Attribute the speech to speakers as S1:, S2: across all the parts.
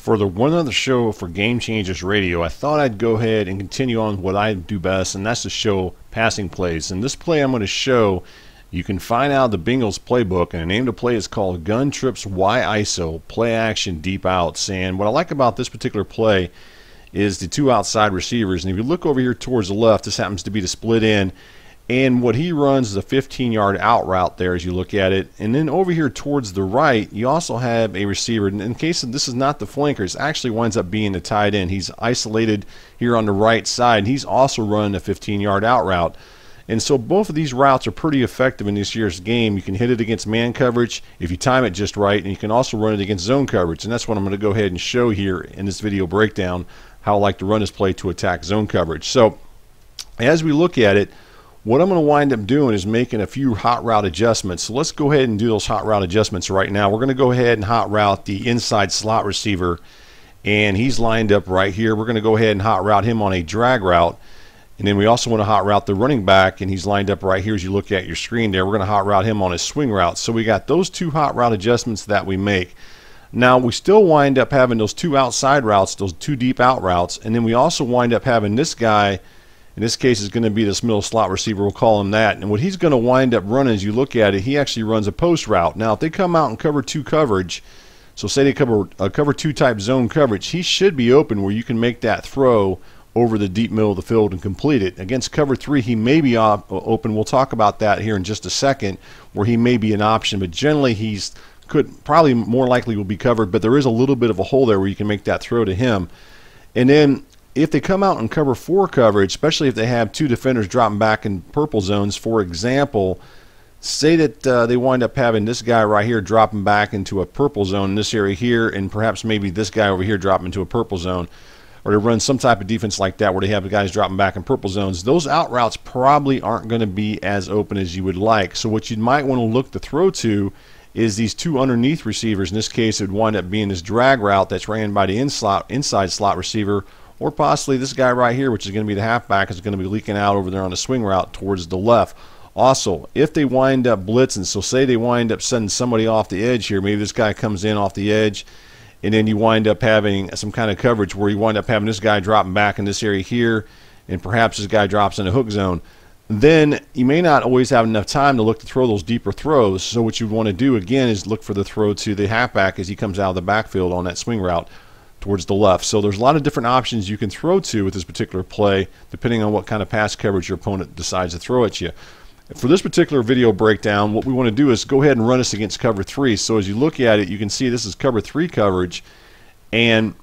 S1: For the one other show for Game Changers Radio, I thought I'd go ahead and continue on what I do best, and that's to show passing plays. And this play I'm going to show, you can find out the Bengals playbook, and the name of the play is called Gun Trips Y ISO, Play Action Deep Outs. And what I like about this particular play is the two outside receivers. And if you look over here towards the left, this happens to be the split end. And what he runs is a 15-yard out route there as you look at it. And then over here towards the right, you also have a receiver. And in case this is not the flanker, it actually winds up being the tight end. He's isolated here on the right side. And he's also running a 15-yard out route. And so both of these routes are pretty effective in this year's game. You can hit it against man coverage if you time it just right, and you can also run it against zone coverage. And that's what I'm going to go ahead and show here in this video breakdown, how I like to run this play to attack zone coverage. So as we look at it, what I'm going to wind up doing is making a few hot route adjustments. So let's go ahead and do those hot route adjustments right now. We're going to go ahead and hot route the inside slot receiver, and he's lined up right here. We're going to go ahead and hot route him on a drag route. And then we also want to hot route the running back, and he's lined up right here as you look at your screen there. We're going to hot route him on a swing route. So we got those two hot route adjustments that we make. Now we still wind up having those two outside routes, those two deep out routes, and then we also wind up having this guy. In this case, is going to be this middle slot receiver. We'll call him that. And what he's going to wind up running, as you look at it, he actually runs a post route. Now, if they come out and cover two coverage, so say they cover cover two type zone coverage, he should be open where you can make that throw over the deep middle of the field and complete it. Against cover three, he may be open. We'll talk about that here in just a second, where he may be an option. But generally, he's probably more likely will be covered. But there is a little bit of a hole there where you can make that throw to him. And then if they come out and cover four coverage, especially if they have two defenders dropping back in purple zones, for example, say that they wind up having this guy right here dropping back into a purple zone in this area here, and perhaps maybe this guy over here dropping into a purple zone, or they run some type of defense like that where they have the guys dropping back in purple zones, those out routes probably aren't going to be as open as you would like. So what you might want to look to throw to is these two underneath receivers. In this case, it would wind up being this drag route that's ran by the inside slot receiver, or possibly this guy right here, which is going to be the halfback, is going to be leaking out over there on the swing route towards the left. Also, if they wind up blitzing, so say they wind up sending somebody off the edge here, maybe this guy comes in off the edge, and then you wind up having some kind of coverage where you wind up having this guy dropping back in this area here, and perhaps this guy drops in a hook zone, then you may not always have enough time to look to throw those deeper throws. So what you want to do, again, is look for the throw to the halfback as he comes out of the backfield on that swing route towards the left. So there's a lot of different options you can throw to with this particular play, depending on what kind of pass coverage your opponent decides to throw at you. For this particular video breakdown, what we want to do is go ahead and run this against cover three. So as you look at it, you can see this is cover three coverage, and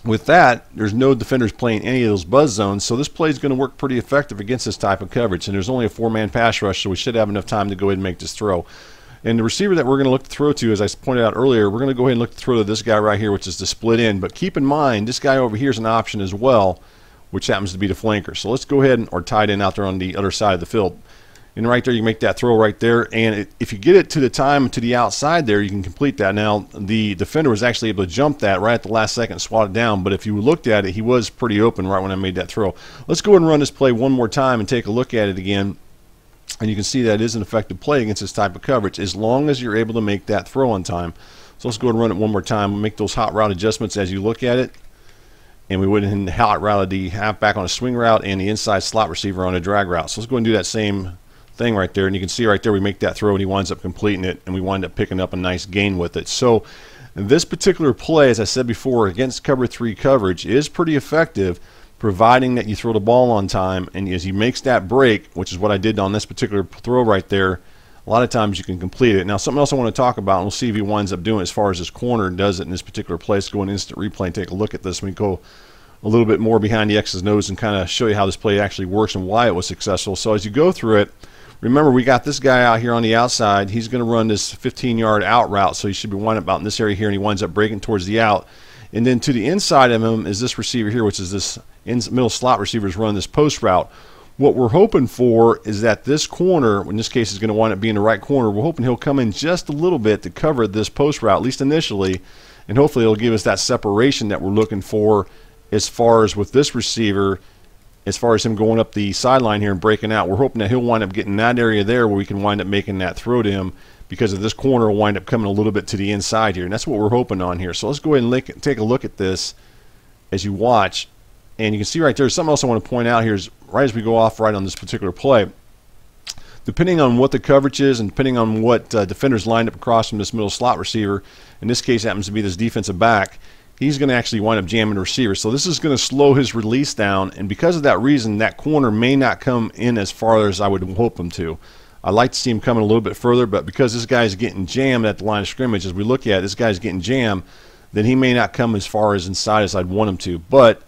S1: with that, there's no defenders playing any of those buzz zones, so this play is going to work pretty effective against this type of coverage. And there's only a four-man pass rush, so we should have enough time to go ahead and make this throw. And the receiver that we're going to look to throw to, as I pointed out earlier, we're going to go ahead and look to throw to this guy right here, which is the split end. But keep in mind, this guy over here is an option as well, which happens to be the flanker. So let's go ahead or tight end out there on the other side of the field. And right there, you make that throw right there. And if you get it to the time to the outside there, you can complete that. Now, the defender was actually able to jump that right at the last second and swat it down. But if you looked at it, he was pretty open right when I made that throw. Let's go ahead and run this play one more time and take a look at it again. And you can see that it is an effective play against this type of coverage as long as you're able to make that throw on time. So let's go ahead and run it one more time. We'll make those hot route adjustments as you look at it. And we went in hot route the halfback on a swing route and the inside slot receiver on a drag route. So let's go ahead and do that same thing right there. And you can see right there we make that throw and he winds up completing it, and we wind up picking up a nice gain with it. So this particular play, as I said before, against cover three coverage is pretty effective, providing that you throw the ball on time, and as he makes that break, which is what I did on this particular throw right there, a lot of times you can complete it. Now, something else I want to talk about, and we'll see if he winds up doing it as far as his corner does it in this particular place. Go in instant replay and take a look at this. We go a little bit more behind the X's nose and kind of show you how this play actually works and why it was successful. So as you go through it, remember we got this guy out here on the outside. He's going to run this 15-yard out route, so he should be winding up out in this area here, and he winds up breaking towards the out. And then to the inside of him is this receiver here, which is this middle slot receiver is running this post route. What we're hoping for is that this corner, in this case is going to wind up being the right corner, we're hoping he'll come in just a little bit to cover this post route, at least initially, and hopefully it'll give us that separation that we're looking for as far as with this receiver, as far as him going up the sideline here and breaking out. We're hoping that he'll wind up getting that area there where we can wind up making that throw to him, because of this corner will wind up coming a little bit to the inside here, and that's what we're hoping on here. So let's go ahead and take a look at this as you watch, and you can see right there, something else I want to point out here is right as we go off right on this particular play, depending on what the coverage is and depending on what defenders lined up across from this middle slot receiver, in this case happens to be this defensive back, he's going to actually wind up jamming the receiver. So this is going to slow his release down, and because of that reason, that corner may not come in as far as I would hope him to. I'd like to see him coming a little bit further, but because this guy's getting jammed at the line of scrimmage, as we look at it, this guy's getting jammed, then he may not come as far as inside as I'd want him to. But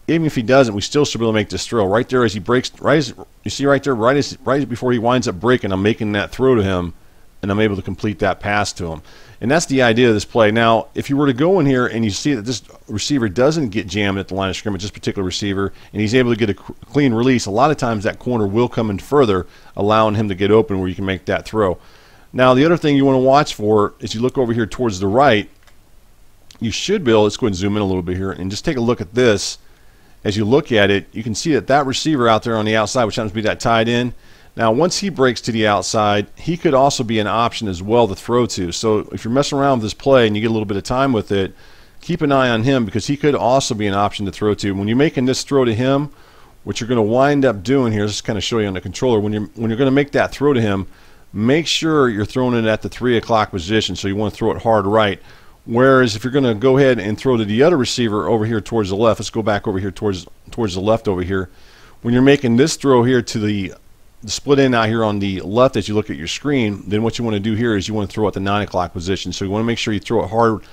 S1: even if he doesn't, we still should be able to make this throw. Right there as he breaks, you see right there, right before he winds up breaking, I'm making that throw to him, and I'm able to complete that pass to him. And that's the idea of this play. Now, if you were to go in here and you see that this receiver doesn't get jammed at the line of scrimmage, this particular receiver, and he's able to get a clean release, a lot of times that corner will come in further, allowing him to get open where you can make that throw. Now, the other thing you want to watch for is you look over here towards the right, you should be able, let's go ahead and zoom in a little bit here, and just take a look at this. As you look at it, you can see that that receiver out there on the outside, which happens to be that tight end, now once he breaks to the outside, he could also be an option as well to throw to. So if you're messing around with this play and you get a little bit of time with it, keep an eye on him because he could also be an option to throw to. When you're making this throw to him, what you're going to wind up doing here, just kind of show you on the controller, when you're going to make that throw to him, make sure you're throwing it at the 3 o'clock position, so you want to throw it hard right. Whereas if you're going to go ahead and throw to the other receiver over here towards the left, let's go back over here towards the left over here. When you're making this throw here to the split end out here on the left as you look at your screen, then what you want to do here is you want to throw at the 9 o'clock position. So you want to make sure you throw it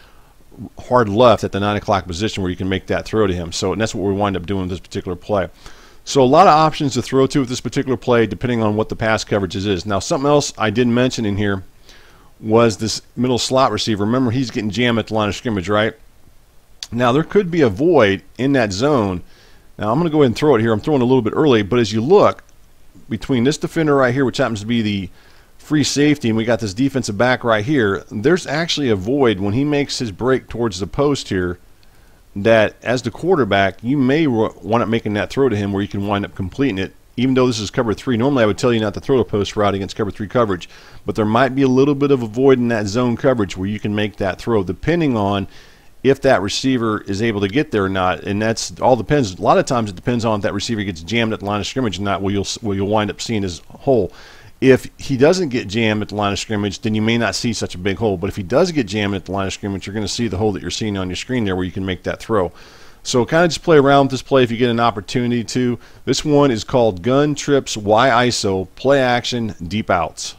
S1: hard left at the 9 o'clock position where you can make that throw to him. So and that's what we wind up doing with this particular play. So a lot of options to throw to with this particular play depending on what the pass coverage is. Now something else I didn't mention in here was this middle slot receiver. Remember, he's getting jammed at the line of scrimmage, right? Now there could be a void in that zone. Now I'm going to go ahead and throw it here. I'm throwing a little bit early, but as you look between this defender right here, which happens to be the free safety, and we got this defensive back right here, there's actually a void when he makes his break towards the post here, that as the quarterback, you may wind up making that throw to him where you can wind up completing it. Even though this is cover 3, normally I would tell you not to throw a post route against cover 3 coverage, but there might be a little bit of a void in that zone coverage where you can make that throw, depending on if that receiver is able to get there or not. And that's all depends. A lot of times it depends on if that receiver gets jammed at the line of scrimmage or not, where you'll wind up seeing his hole. If he doesn't get jammed at the line of scrimmage, then you may not see such a big hole. But if he does get jammed at the line of scrimmage, you're going to see the hole that you're seeing on your screen there where you can make that throw. So kind of just play around with this play if you get an opportunity to. This one is called Gun Trips Y ISO Play Action Deep Outs.